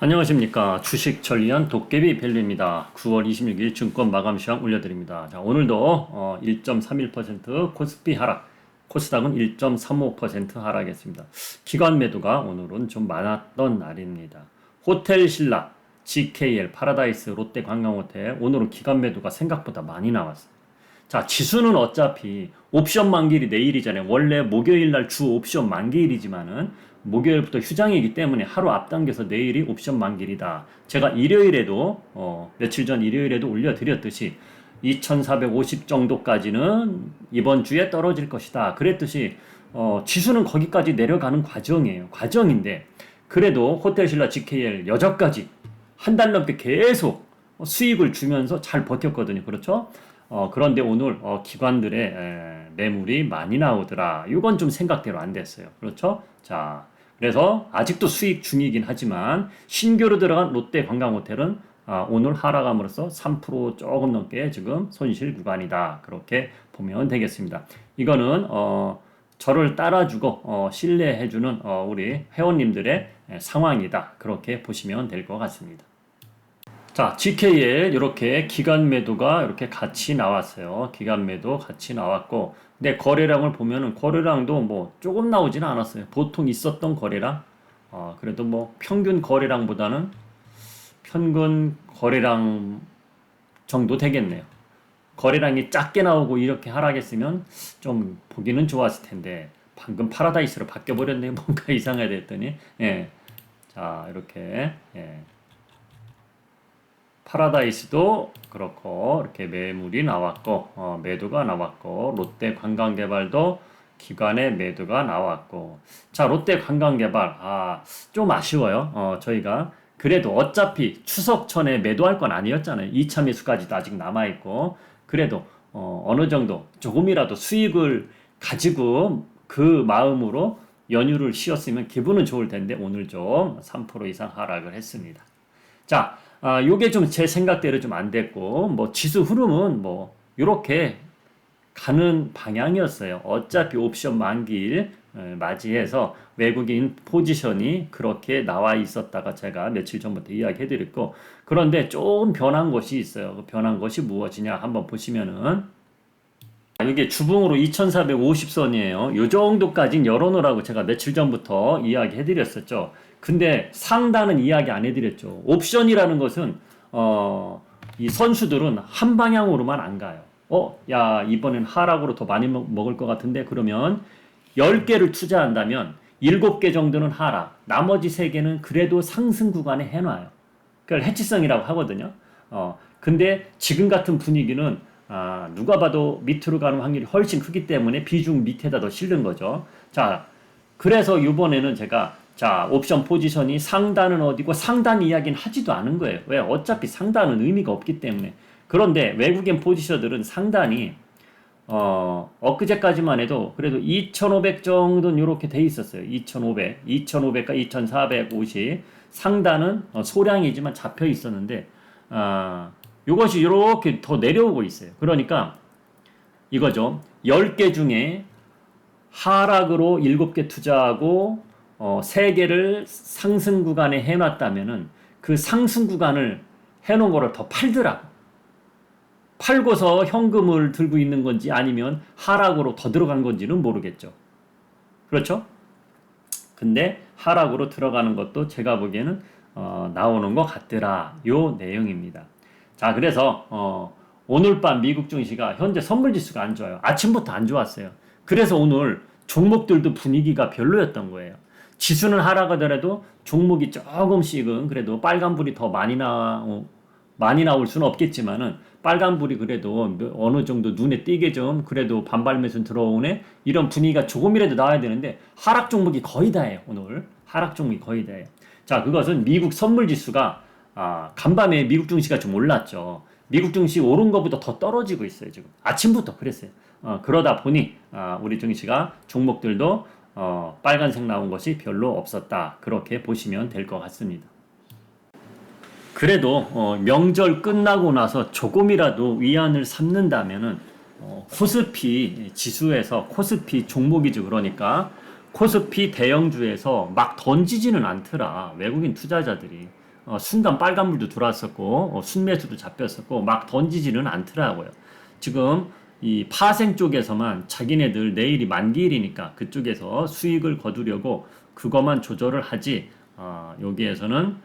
안녕하십니까. 주식 전리안 도깨비 벨류입니다. 9월 26일 증권 마감 시황 올려드립니다. 자, 오늘도 1.31% 코스피 하락, 코스닥은 1.35% 하락했습니다. 기관 매도가 오늘은 좀 많았던 날입니다. 호텔신라, GKL, 파라다이스, 롯데관광호텔, 오늘은 기관 매도가 생각보다 많이 나왔어요. 자, 지수는 어차피 옵션 만기일이 내일이잖아요. 원래 목요일 날 주 옵션 만기일이지만은 목요일부터 휴장이기 때문에 하루 앞당겨서 내일이 옵션 만기일이다. 제가 일요일에도 며칠 전 일요일에도 올려드렸듯이 2450 정도까지는 이번 주에 떨어질 것이다. 그랬듯이 지수는 거기까지 내려가는 과정이에요. 과정인데 그래도 호텔신라 GKL 여전까지 한 달 넘게 계속 수익을 주면서 잘 버텼거든요. 그렇죠? 그런데 오늘 기관들의 매물이 많이 나오더라. 이건 좀 생각대로 안 됐어요. 그렇죠? 자, 그래서 아직도 수익 중이긴 하지만 신규로 들어간 롯데관광호텔은 오늘 하락함으로써 3% 조금 넘게 지금 손실 구간이다. 그렇게 보면 되겠습니다. 이거는 저를 따라주고 신뢰해주는 우리 회원님들의 상황이다. 그렇게 보시면 될 것 같습니다. 자, GKL 이렇게 기간 매도가 이렇게 같이 나왔어요. 기간 매도 같이 나왔고, 근데 거래량을 보면은 거래량도 뭐 조금 나오지는 않았어요. 보통 있었던 거래량, 그래도 뭐 평균 거래량보다는 평균 거래량 정도 되겠네요. 거래량이 작게 나오고 이렇게 하락했으면 좀 보기는 좋았을 텐데 방금 파라다이스로 바뀌어 버렸네요. 뭔가 이상하다 했더니, 예, 자 이렇게, 예. 파라다이스도 그렇고 이렇게 매물이 나왔고 매도가 나왔고 롯데관광개발도 기관의 매도가 나왔고 자 롯데관광개발 좀 아쉬워요. 저희가 그래도 어차피 추석 전에 매도할 건 아니었잖아요. 2차 매수까지도 아직 남아있고 그래도 어느 정도 조금이라도 수익을 가지고 그 마음으로 연휴를 쉬었으면 기분은 좋을 텐데 오늘 좀 3% 이상 하락을 했습니다. 자, 요게 좀 제 생각대로 좀 안 됐고, 뭐, 지수 흐름은 뭐, 요렇게 가는 방향이었어요. 어차피 옵션 만기일 맞이해서 외국인 포지션이 그렇게 나와 있었다가 제가 며칠 전부터 이야기 해드렸고, 그런데 조금 변한 것이 있어요. 그 변한 것이 무엇이냐 한번 보시면은, 이게 주봉으로 2450선이에요. 요 정도까지는 열어놓으라고 제가 며칠 전부터 이야기 해드렸었죠. 근데 상단은 이야기 안 해드렸죠. 옵션이라는 것은 이 선수들은 한 방향으로만 안 가요. 야 이번엔 하락으로 더 많이 먹을 것 같은데 그러면 10개를 투자한다면 7개 정도는 하락, 나머지 3개는 그래도 상승 구간에 해놔요. 그걸 해치성이라고 하거든요. 근데 지금 같은 분위기는 누가 봐도 밑으로 가는 확률이 훨씬 크기 때문에 비중 밑에다 더 실는 거죠. 자, 그래서 이번에는 제가 옵션 포지션이 상단은 어디고 상단 이야기는 하지도 않은 거예요. 왜? 어차피 상단은 의미가 없기 때문에. 그런데 외국인 포지셔들은 상단이 엊그제까지만 해도 그래도 2500 정도는 이렇게 돼 있었어요. 2500과 2450 상단은 소량이지만 잡혀 있었는데 이것이 이렇게 더 내려오고 있어요. 그러니까 이거죠. 10개 중에 하락으로 7개 투자하고 3개를 상승 구간에 해놨다면은 그 상승 구간을 해놓은 거를 더 팔더라고. 팔고서 현금을 들고 있는 건지 아니면 하락으로 더 들어간 건지는 모르겠죠. 그렇죠? 근데 하락으로 들어가는 것도 제가 보기에는 나오는 것 같더라. 요 내용입니다. 자, 그래서 오늘 밤 미국 증시가 현재 선물지수가 안 좋아요. 아침부터 안 좋았어요. 그래서 오늘 종목들도 분위기가 별로였던 거예요. 지수는 하락하더라도 종목이 조금씩은 그래도 빨간불이 더 많이 나올 수는 없겠지만은 빨간불이 그래도 어느 정도 눈에 띄게 좀 그래도 반발 매수 들어오네 이런 분위기가 조금이라도 나와야 되는데 하락 종목이 거의 다예요. 오늘 하락 종목이 거의 다예요. 자, 그것은 미국 선물지수가 간밤에 미국 증시가 좀 올랐죠. 미국 증시 오른 것보다 더 떨어지고 있어요. 지금 아침부터 그랬어요. 그러다 보니 우리 증시가 종목들도 빨간색 나온 것이 별로 없었다. 그렇게 보시면 될 것 같습니다. 그래도 명절 끝나고 나서 조금이라도 위안을 삼는다면은 코스피 지수에서 코스피 종목이죠. 그러니까 코스피 대형주에서 막 던지지는 않더라. 외국인 투자자들이. 순간 빨간불도 들어왔었고 순매수도 잡혔었고 막 던지지는 않더라고요. 지금 이 파생 쪽에서만 자기네들 내일이 만기일이니까 그쪽에서 수익을 거두려고 그것만 조절을 하지 여기에서는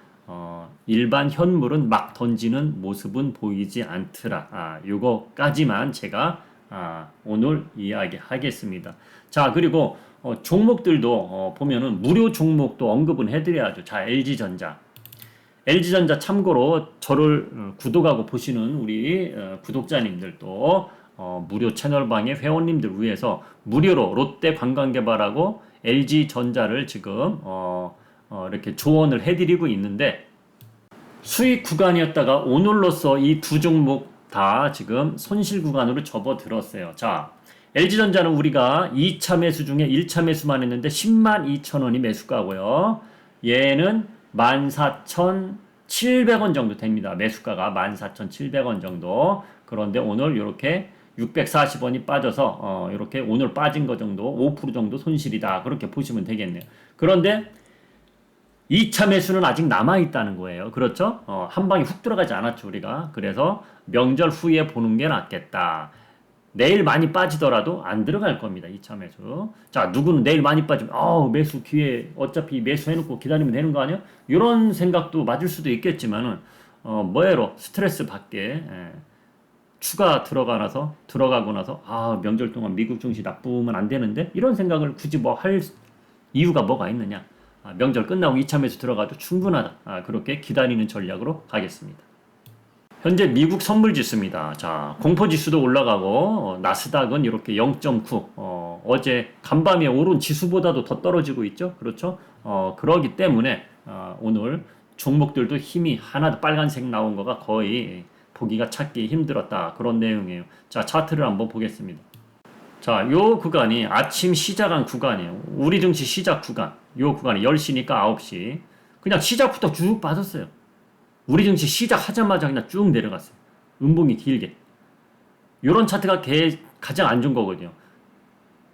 일반 현물은 막 던지는 모습은 보이지 않더라. 요거까지만 제가 오늘 이야기하겠습니다. 자, 그리고 종목들도 보면은 무료 종목도 언급은 해드려야죠. 자, LG전자. LG전자 참고로 저를 구독하고 보시는 우리 구독자님들도 무료 채널방의 회원님들 위해서 무료로 롯데 관광개발하고 LG전자를 지금 이렇게 조언을 해드리고 있는데 수익 구간이었다가 오늘로써 이 두 종목 다 지금 손실 구간으로 접어들었어요. 자, LG전자는 우리가 2차 매수 중에 1차 매수만 했는데 10만 2천 원이 매수가고요. 얘는 14,700원 정도 됩니다. 매수가가 14,700원 정도. 그런데 오늘 이렇게 640원이 빠져서 이렇게 오늘 빠진 거 정도 5% 정도 손실이다. 그렇게 보시면 되겠네요. 그런데 2차 매수는 아직 남아있다는 거예요. 그렇죠? 한 방에 훅 들어가지 않았죠, 우리가. 그래서 명절 후에 보는 게 낫겠다. 내일 많이 빠지더라도 안 들어갈 겁니다. 2차 매수. 자, 누구는 내일 많이 빠지면 매수 기회 어차피 매수해놓고 기다리면 되는 거 아니야? 이런 생각도 맞을 수도 있겠지만은 뭐예요? 스트레스 받게 추가 들어가고 나서 명절 동안 미국 증시 나쁘면 안 되는데 이런 생각을 굳이 뭐 할 이유가 뭐가 있느냐? 명절 끝나고 2차 매수 들어가도 충분하다. 그렇게 기다리는 전략으로 가겠습니다. 현재 미국 선물지수입니다. 자, 공포지수도 올라가고 나스닥은 이렇게 0.9 어제 간밤에 오른 지수보다도 더 떨어지고 있죠. 그렇죠? 그러기 때문에 오늘 종목들도 힘이 하나도 빨간색 나온 거가 거의 보기가 찾기 힘들었다. 그런 내용이에요. 자, 차트를 한번 보겠습니다. 자, 요 구간이 아침 시작한 구간이에요. 우리 증시 시작 구간. 요 구간이 10시니까 9시. 그냥 시작부터 쭉 빠졌어요. 우리 증시 시작하자마자 그냥 쭉 내려갔어요. 음봉이 길게. 요런 차트가 가장 안 좋은 거거든요.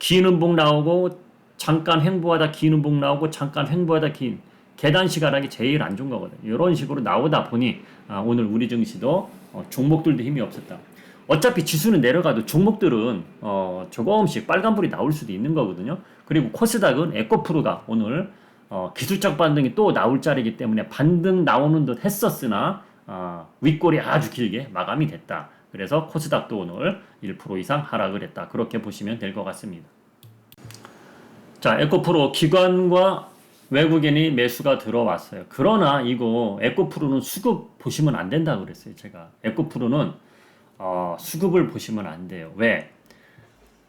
긴 음봉 나오고 잠깐 횡보하다 긴 음봉 나오고 잠깐 횡보하다 긴 계단식 하락이 제일 안 좋은 거거든요. 이런 식으로 나오다 보니 오늘 우리 증시도 종목들도 힘이 없었다. 어차피 지수는 내려가도 종목들은 조금씩 빨간불이 나올 수도 있는 거거든요. 그리고 코스닥은 에코프로가 오늘 기술적 반등이 또 나올 자리이기 때문에 반등 나오는 듯 했었으나 윗골이 아주 길게 마감이 됐다. 그래서 코스닥도 오늘 1% 이상 하락을 했다. 그렇게 보시면 될 것 같습니다. 자, 에코프로 기관과 외국인이 매수가 들어왔어요. 그러나 이거 에코프로는 수급 보시면 안 된다고 그랬어요. 제가 에코프로는 수급을 보시면 안 돼요. 왜?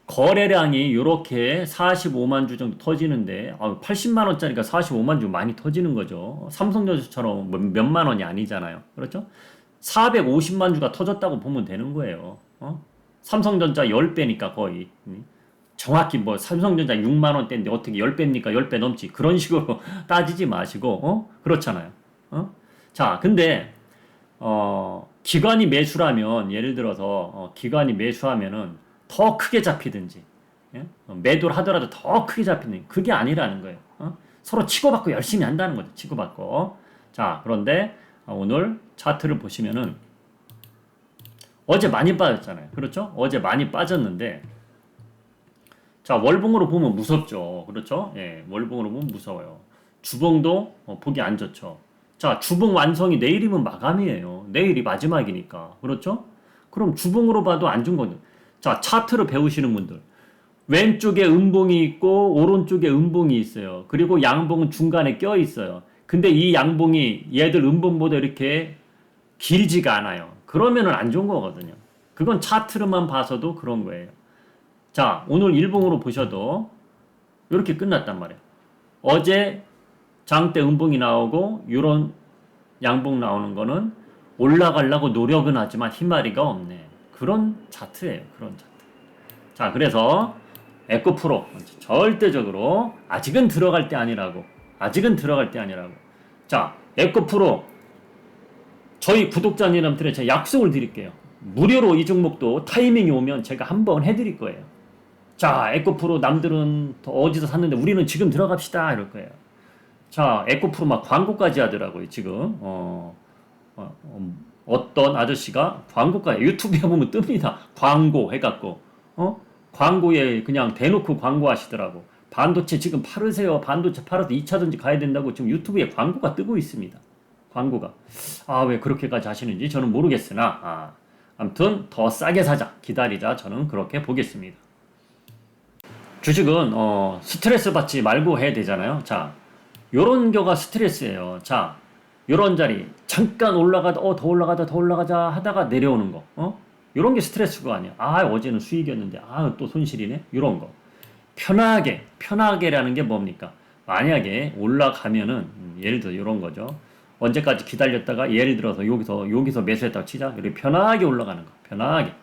거래량이 이렇게 45만 주 정도 터지는데 80만 원짜리가 45만 주 많이 터지는 거죠. 삼성전자처럼 몇만 원이 아니잖아요. 그렇죠? 450만 주가 터졌다고 보면 되는 거예요. 삼성전자 10배니까 거의. 정확히 뭐 삼성전자 6만 원대인데 어떻게 10배입니까? 10배 넘지. 그런 식으로 따지지 마시고 그렇잖아요. 자, 근데 기관이 매수라면 예를 들어서 기관이 매수하면은 더 크게 잡히든지 매도를 하더라도 더 크게 잡히는 그게 아니라는 거예요. 서로 치고받고 열심히 한다는 거죠. 치고받고. 자, 그런데 오늘 차트를 보시면은 어제 많이 빠졌잖아요. 그렇죠? 어제 많이 빠졌는데 자, 월봉으로 보면 무섭죠. 그렇죠? 예, 월봉으로 보면 무서워요. 주봉도 보기 안 좋죠. 자, 주봉 완성이 내일이면 마감이에요. 내일이 마지막이니까. 그렇죠? 그럼 주봉으로 봐도 안 좋은 거죠. 자, 차트를 배우시는 분들. 왼쪽에 음봉이 있고 오른쪽에 음봉이 있어요. 그리고 양봉은 중간에 껴 있어요. 근데 이 양봉이 얘들 음봉보다 이렇게 길지가 않아요. 그러면은 안 좋은 거거든요. 그건 차트로만 봐서도 그런 거예요. 자, 오늘 일봉으로 보셔도 이렇게 끝났단 말이에요. 어제 장대 음봉이 나오고 이런 양봉 나오는 거는 올라가려고 노력은 하지만 힘마리가 없네. 그런 차트예요. 그런 차트. 자, 그래서 에코프로 절대적으로 아직은 들어갈 때 아니라고. 자, 에코프로 저희 구독자님들한테 제가 약속을 드릴게요. 무료로 이 종목도 타이밍이 오면 제가 한번 해드릴 거예요. 자, 에코프로 남들은 어디서 샀는데 우리는 지금 들어갑시다 이럴 거예요. 자, 에코프로 막 광고까지 하더라고요, 지금. 어떤 아저씨가 광고까지, 유튜브에 보면 뜹니다. 광고 해갖고, 광고에 그냥 대놓고 광고하시더라고. 반도체 지금 팔으세요. 반도체 팔아서 2차전지 가야 된다고 지금 유튜브에 광고가 뜨고 있습니다. 광고가. 아, 왜 그렇게까지 하시는지 저는 모르겠으나, 아무튼 더 싸게 사자. 기다리자. 저는 그렇게 보겠습니다. 주식은, 스트레스 받지 말고 해야 되잖아요. 자, 요런 거가 스트레스예요. 자, 요런 자리 잠깐 올라가다 더 올라가다 더 올라가자 하다가 내려오는 거. 요런 게 스트레스가 아니야. 아, 어제는 수익이었는데 또 손실이네. 요런 거. 편하게라는 게 뭡니까? 만약에 올라가면은 예를 들어 요런 거죠. 언제까지 기다렸다가 예를 들어서 여기서 매수했다고 치자. 이렇게 편하게 올라가는 거. 편하게.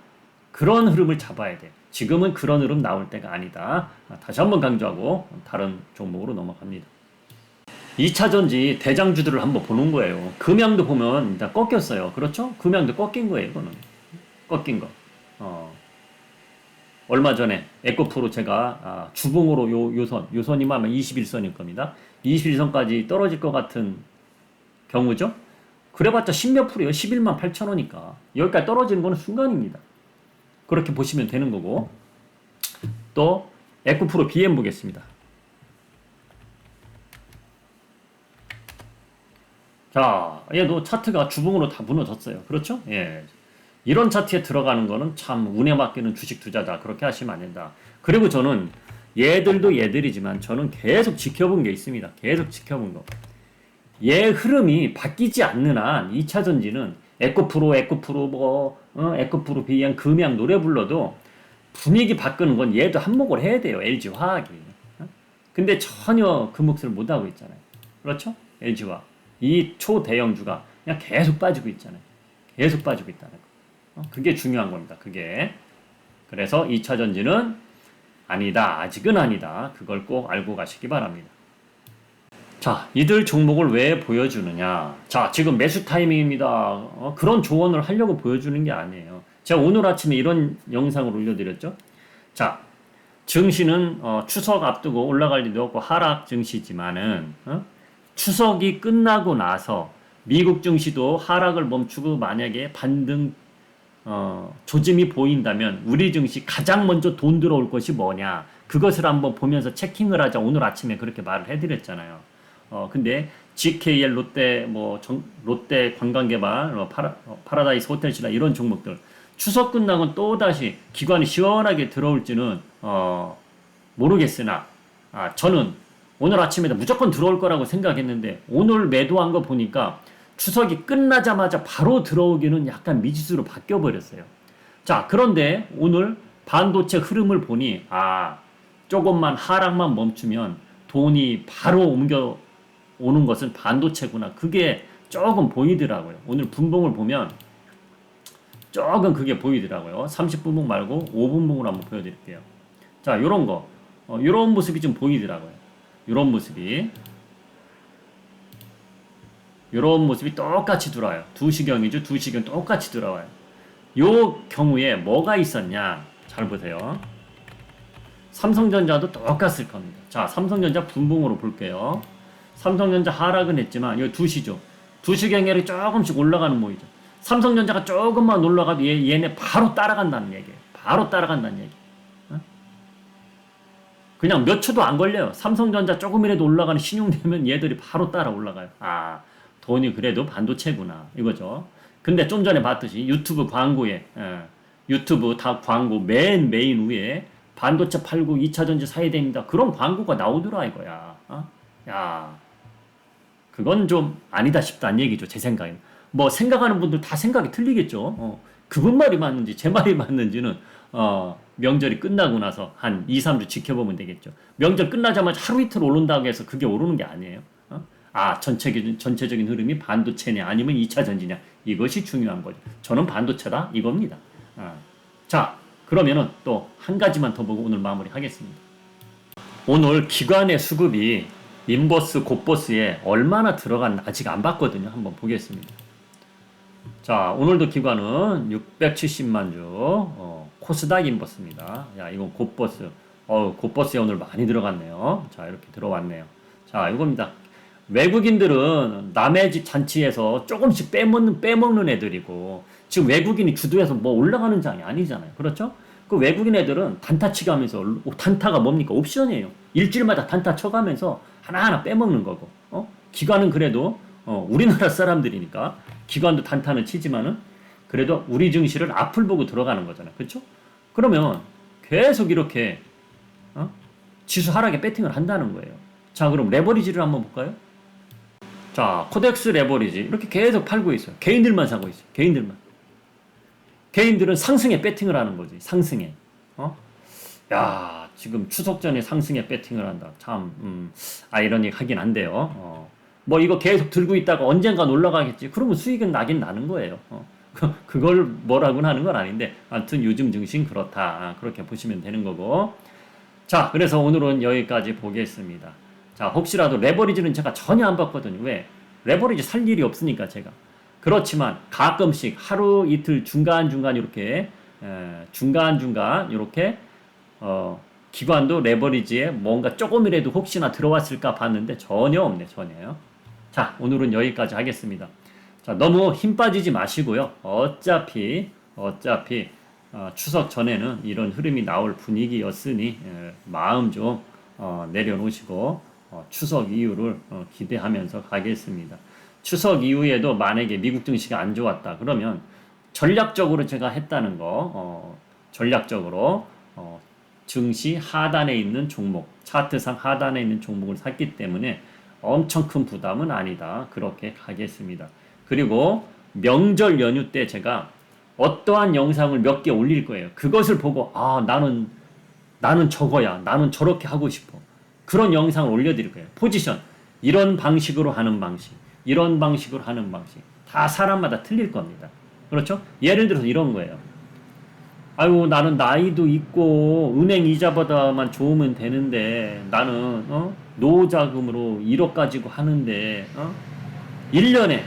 그런 흐름을 잡아야 돼. 지금은 그런 흐름 나올 때가 아니다. 다시 한번 강조하고 다른 종목으로 넘어갑니다. 2차전지 대장주들을 한번 보는 거예요. 금양도 보면 일단 꺾였어요. 그렇죠? 금양도 꺾인 거예요, 이거는. 꺾인 거. 얼마 전에 에코프로 제가 주봉으로 요선이면 아마 21선일 겁니다. 21선까지 떨어질 것 같은 경우죠. 그래봤자 10몇 프로예요. 11만 8천 원이니까. 여기까지 떨어지는 거는 순간입니다. 그렇게 보시면 되는 거고. 또 에코프로 BM 보겠습니다. 자, 얘도 차트가 주봉으로 다 무너졌어요. 그렇죠? 예. 이런 차트에 들어가는 거는 참 운에 맡기는 주식 투자다. 그렇게 하시면 안 된다. 그리고 저는 얘들도 얘들이지만 저는 계속 지켜본 게 있습니다. 계속 지켜본 거. 얘 흐름이 바뀌지 않는 한 2차 전지는 에코프로 에코프로 비양 금양 노래 불러도 분위기 바꾸는 건 얘도 한몫을 해야 돼요. LG화학이. 근데 전혀 그 몫을 못 하고 있잖아요. 그렇죠? LG화학. 이 초대형주가 그냥 계속 빠지고 있잖아요. 계속 빠지고 있다는 거. 그게 중요한 겁니다. 그게. 그래서 2차 전지는 아니다. 아직은 아니다. 그걸 꼭 알고 가시기 바랍니다. 자, 이들 종목을 왜 보여주느냐. 자, 지금 매수 타이밍입니다. 그런 조언을 하려고 보여주는 게 아니에요. 제가 오늘 아침에 이런 영상을 올려드렸죠. 자, 증시는 추석 앞두고 올라갈 일도 없고 하락 증시지만은 추석이 끝나고 나서 미국 증시도 하락을 멈추고 만약에 반등 조짐이 보인다면 우리 증시 가장 먼저 돈 들어올 것이 뭐냐, 그것을 한번 보면서 체킹을 하자. 오늘 아침에 그렇게 말을 해드렸잖아요. 근데 GKL 롯데 관광개발 파라다이스 호텔신라 이런 종목들 추석 끝나고 또다시 기관이 시원하게 들어올지는 모르겠으나 저는 오늘 아침에도 무조건 들어올 거라고 생각했는데 오늘 매도한 거 보니까 추석이 끝나자마자 바로 들어오기는 약간 미지수로 바뀌어 버렸어요. 자, 그런데 오늘 반도체 흐름을 보니 조금만 하락만 멈추면 돈이 바로 옮겨 오는 것은 반도체구나. 그게 조금 보이더라고요. 오늘 분봉을 보면 조금 그게 보이더라고요. 30분봉 말고 5분봉으로 한번 보여드릴게요. 자, 요런 거. 요런 모습이 좀 보이더라고요. 요런 모습이 똑같이 들어와요. 2시경이죠. 2시경 똑같이 들어와요. 요 경우에 뭐가 있었냐. 잘 보세요. 삼성전자도 똑같을 겁니다. 자, 삼성전자 분봉으로 볼게요. 삼성전자 하락은 했지만 이 2시죠. 2시경에 조금씩 올라가는 모이죠. 삼성전자가 조금만 올라가도 얘네 바로 따라간다는 얘기예요. 바로 따라간다는 얘기. 그냥 몇 초도 안 걸려요. 삼성전자 조금이라도 올라가는 신용되면 얘들이 바로 따라 올라가요. 돈이 그래도 반도체구나 이거죠. 근데 좀 전에 봤듯이 유튜브 광고에 유튜브 다 광고 메인 위에 반도체 팔고 2차전지 사야 됩니다. 그런 광고가 나오더라 이거야. 야, 그건 좀 아니다 싶다는 얘기죠. 제 생각에. 뭐 생각하는 분들 다 생각이 틀리겠죠. 그분 말이 맞는지 제 말이 맞는지는 명절이 끝나고 나서 한 2, 3주 지켜보면 되겠죠. 명절 끝나자마자 하루 이틀 오른다고 해서 그게 오르는 게 아니에요. 전체적인 흐름이 반도체냐 아니면 2차 전지냐, 이것이 중요한 거죠. 저는 반도체다 이겁니다. 자, 그러면은 또 한 가지만 더 보고 오늘 마무리하겠습니다. 오늘 기관의 수급이 인버스 곧버스에 얼마나 들어갔나 아직 안 봤거든요. 한번 보겠습니다. 자, 오늘도 기관은 670만 주 코스닥 인버스입니다. 야, 이건 곧버스. 곧버스에 오늘 많이 들어갔네요. 자, 이렇게 들어왔네요. 자, 이겁니다. 외국인들은 남의 집 잔치에서 조금씩 빼먹는 애들이고, 지금 외국인이 주도해서 뭐 올라가는 장이 아니잖아요. 그렇죠? 그 외국인 애들은 단타 치기 하면서, 단타가 뭡니까? 옵션이에요. 일주일마다 단타 쳐가면서 하나하나 빼먹는 거고, 기관은 그래도, 우리나라 사람들이니까, 기관도 단타는 치지만은, 그래도 우리 증시를 앞을 보고 들어가는 거잖아요. 그렇죠? 그러면 계속 이렇게, 지수 하락에 배팅을 한다는 거예요. 자, 그럼 레버리지를 한번 볼까요? 자, 코덱스 레버리지. 이렇게 계속 팔고 있어요. 개인들만 사고 있어요. 개인들만. 개인들은 상승에 배팅을 하는 거지. 상승에. 야, 지금 추석 전에 상승에 배팅을 한다. 참, 아이러닉 하긴 한데요. 뭐 이거 계속 들고 있다가 언젠간 올라가겠지. 그러면 수익은 나긴 나는 거예요. 그걸 뭐라고는 하는 건 아닌데, 아무튼 요즘 증시는 그렇다. 그렇게 보시면 되는 거고. 자, 그래서 오늘은 여기까지 보겠습니다. 자, 혹시라도 레버리지는 제가 전혀 안 봤거든요. 왜? 레버리지 살 일이 없으니까 제가. 그렇지만 가끔씩 하루 이틀 중간중간 이렇게 중간중간 이렇게 기관도 레버리지에 뭔가 조금이라도 혹시나 들어왔을까 봤는데 전혀 없네. 전혀요. 자, 오늘은 여기까지 하겠습니다. 자, 너무 힘 빠지지 마시고요. 어차피 추석 전에는 이런 흐름이 나올 분위기였으니 마음 좀 내려놓으시고 추석 이후를 기대하면서 가겠습니다. 추석 이후에도 만약에 미국 증시가 안 좋았다 그러면 전략적으로 제가 했다는 거 전략적으로 증시 하단에 있는 종목, 차트상 하단에 있는 종목을 샀기 때문에 엄청 큰 부담은 아니다. 그렇게 가겠습니다. 그리고 명절 연휴 때 제가 어떠한 영상을 몇 개 올릴 거예요. 그것을 보고 나는 저거야. 나는 저렇게 하고 싶어. 그런 영상을 올려드릴 거예요. 포지션. 이런 방식으로 하는 방식. 이런 방식으로 하는 방식. 다 사람마다 틀릴 겁니다. 그렇죠? 예를 들어서 이런 거예요. 아유, 나는 나이도 있고 은행 이자보다만 좋으면 되는데 나는 노후자금으로 1억 가지고 하는데 1년에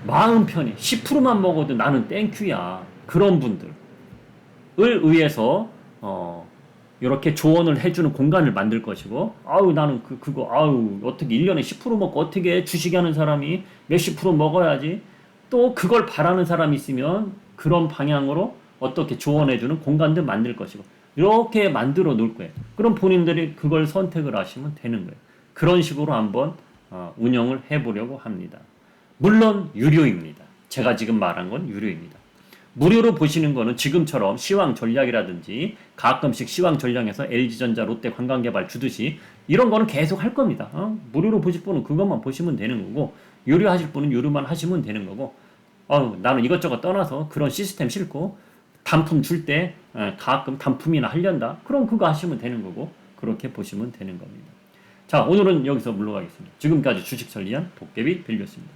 마음 편히 10%만 먹어도 나는 땡큐야. 그런 분들을 위해서 이렇게 조언을 해주는 공간을 만들 것이고, 아우 나는 그거 아우 어떻게 1년에 10% 먹고 어떻게 주식이 하는 사람이 몇십 프로 먹어야지. 또 그걸 바라는 사람이 있으면 그런 방향으로 어떻게 조언해주는 공간도 만들 것이고, 이렇게 만들어 놓을 거예요. 그럼 본인들이 그걸 선택을 하시면 되는 거예요. 그런 식으로 한번 운영을 해보려고 합니다. 물론 유료입니다. 제가 지금 말한 건 유료입니다. 무료로 보시는 거는 지금처럼 시황 전략이라든지 가끔씩 시황 전략에서 LG전자, 롯데 관광개발 주듯이 이런 거는 계속 할 겁니다. 무료로 보실 분은 그것만 보시면 되는 거고, 유료 하실 분은 유료만 하시면 되는 거고, 나는 이것저것 떠나서 그런 시스템 싫고 단품 줄 때 가끔 단품이나 하련다. 그럼 그거 하시면 되는 거고, 그렇게 보시면 되는 겁니다. 자, 오늘은 여기서 물러가겠습니다. 지금까지 주식 전략 도깨비 밸류였습니다.